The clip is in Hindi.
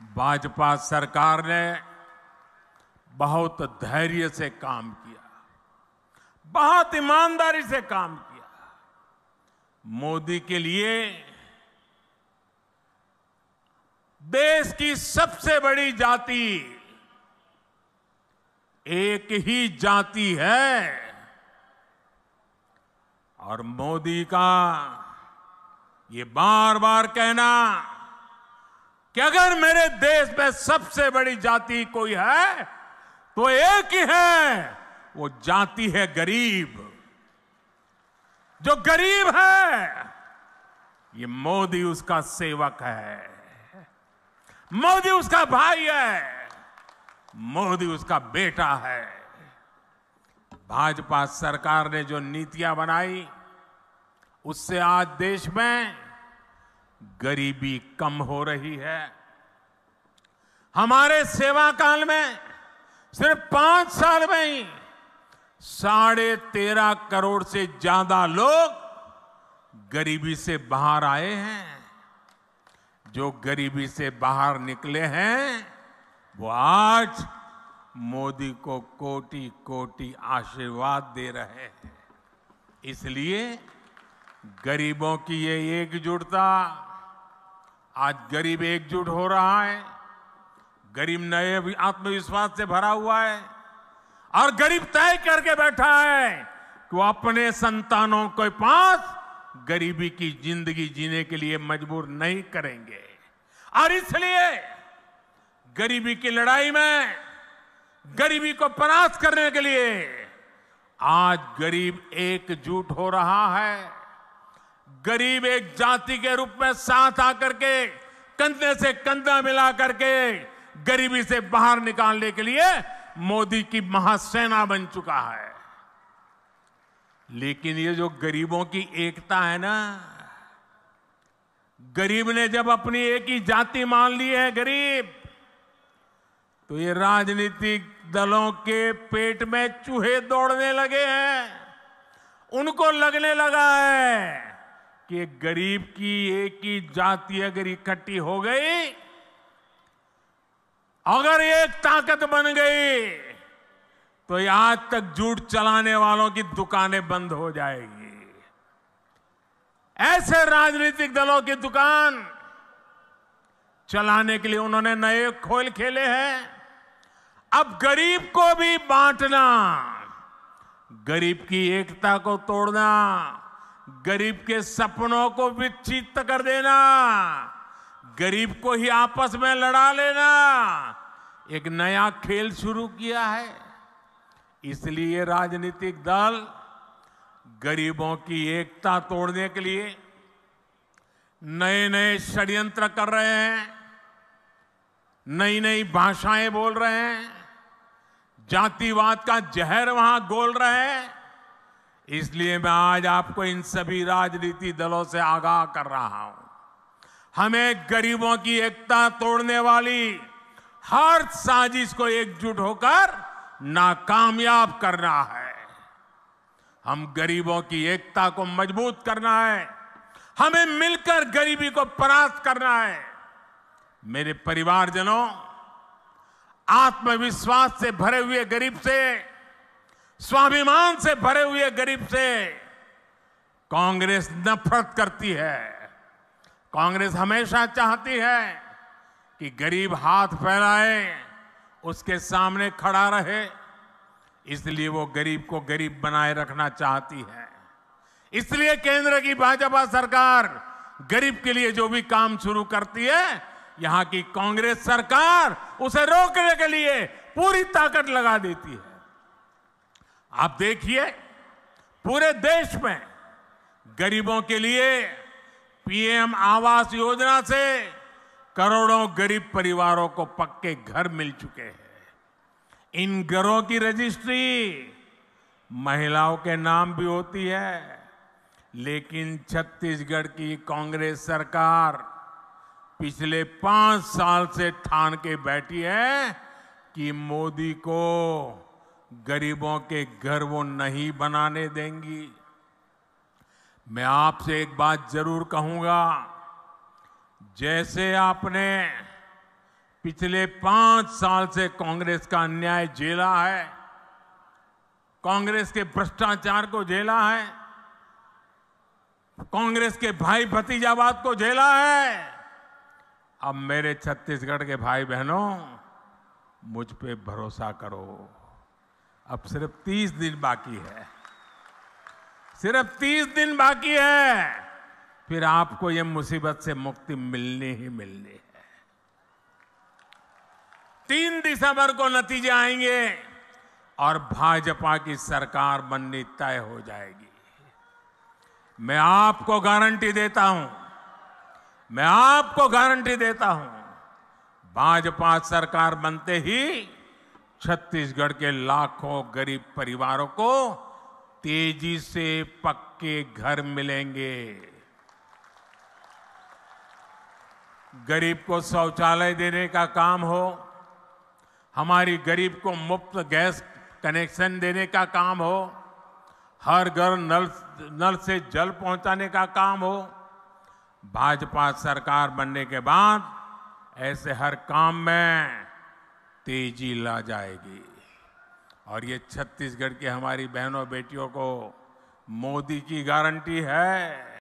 भाजपा सरकार ने बहुत धैर्य से काम किया, बहुत ईमानदारी से काम किया। मोदी के लिए देश की सबसे बड़ी जाति एक ही जाति है और मोदी का ये बार बार कहना कि अगर मेरे देश में सबसे बड़ी जाति कोई है तो एक ही है, वो जाति है गरीब। जो गरीब है ये मोदी उसका सेवक है, मोदी उसका भाई है, मोदी उसका बेटा है। भाजपा सरकार ने जो नीतियां बनाई उससे आज देश में गरीबी कम हो रही है। हमारे सेवा काल में सिर्फ 5 साल में ही 13.5 करोड़ से ज्यादा लोग गरीबी से बाहर आए हैं। जो गरीबी से बाहर निकले हैं वो आज मोदी को कोटि कोटि आशीर्वाद दे रहे हैं। इसलिए गरीबों की ये एकजुटता, आज गरीब एकजुट हो रहा है, गरीब नए आत्मविश्वास से भरा हुआ है और गरीब तय करके बैठा है कि वो अपने संतानों के पास गरीबी की जिंदगी जीने के लिए मजबूर नहीं करेंगे। और इसलिए गरीबी की लड़ाई में, गरीबी को परास्त करने के लिए आज गरीब एकजुट हो रहा है। गरीब एक जाति के रूप में साथ आकर के कंधे से कंधा मिला करके गरीबी से बाहर निकालने के लिए मोदी की महासेना बन चुका है। लेकिन ये जो गरीबों की एकता है ना, गरीब ने जब अपनी एक ही जाति मान ली है गरीब, तो ये राजनीतिक दलों के पेट में चूहे दौड़ने लगे हैं। उनको लगने लगा है कि गरीब की एक ही जाति अगर इकट्ठी हो गई, अगर एक ताकत बन गई, तो ये आज तक झूठ चलाने वालों की दुकानें बंद हो जाएगी। ऐसे राजनीतिक दलों की दुकान चलाने के लिए उन्होंने नए खेल खेले हैं। अब गरीब को भी बांटना, गरीब की एकता को तोड़ना, गरीब के सपनों को विच्छिन्न कर देना, गरीब को ही आपस में लड़ा लेना, एक नया खेल शुरू किया है। इसलिए राजनीतिक दल गरीबों की एकता तोड़ने के लिए नए नए षड्यंत्र कर रहे हैं, नई नई भाषाएं बोल रहे हैं, जातिवाद का जहर वहां घोल रहे हैं। इसलिए मैं आज आपको इन सभी राजनीतिक दलों से आगाह कर रहा हूं, हमें गरीबों की एकता तोड़ने वाली हर साजिश को एकजुट होकर नाकामयाब करना है। हम गरीबों की एकता को मजबूत करना है, हमें मिलकर गरीबी को परास्त करना है। मेरे परिवारजनों, आत्मविश्वास से भरे हुए गरीब से, स्वाभिमान से भरे हुए गरीब से कांग्रेस नफरत करती है। कांग्रेस हमेशा चाहती है कि गरीब हाथ फैलाए, उसके सामने खड़ा रहे। इसलिए वो गरीब को गरीब बनाए रखना चाहती है। इसलिए केंद्र की भाजपा सरकार गरीब के लिए जो भी काम शुरू करती है, यहां की कांग्रेस सरकार उसे रोकने के लिए पूरी ताकत लगा देती है। आप देखिए, पूरे देश में गरीबों के लिए पीएम आवास योजना से करोड़ों गरीब परिवारों को पक्के घर मिल चुके हैं। इन घरों की रजिस्ट्री महिलाओं के नाम भी होती है, लेकिन छत्तीसगढ़ की कांग्रेस सरकार पिछले 5 साल से ठान के बैठी है कि मोदी को गरीबों के घर वो नहीं बनाने देंगी। मैं आपसे एक बात जरूर कहूंगा, जैसे आपने पिछले 5 साल से कांग्रेस का अन्याय झेला है, कांग्रेस के भ्रष्टाचार को झेला है, कांग्रेस के भाई भतीजावाद को झेला है। अब मेरे छत्तीसगढ़ के भाई बहनों, मुझ पे भरोसा करो। अब सिर्फ 30 दिन बाकी है, सिर्फ 30 दिन बाकी है, फिर आपको ये मुसीबत से मुक्ति मिलनी ही मिलनी है। 3 दिसंबर को नतीजे आएंगे और भाजपा की सरकार बननी तय हो जाएगी। मैं आपको गारंटी देता हूं, मैं आपको गारंटी देता हूं, भाजपा सरकार बनते ही छत्तीसगढ़ के लाखों गरीब परिवारों को तेजी से पक्के घर मिलेंगे। गरीब को शौचालय देने का काम हो, हमारी गरीब को मुफ्त गैस कनेक्शन देने का काम हो, हर घर नल से जल पहुंचाने का काम हो, भाजपा सरकार बनने के बाद ऐसे हर काम में तेजी ला जाएगी। और ये छत्तीसगढ़ की हमारी बहनों बेटियों को मोदी की गारंटी है।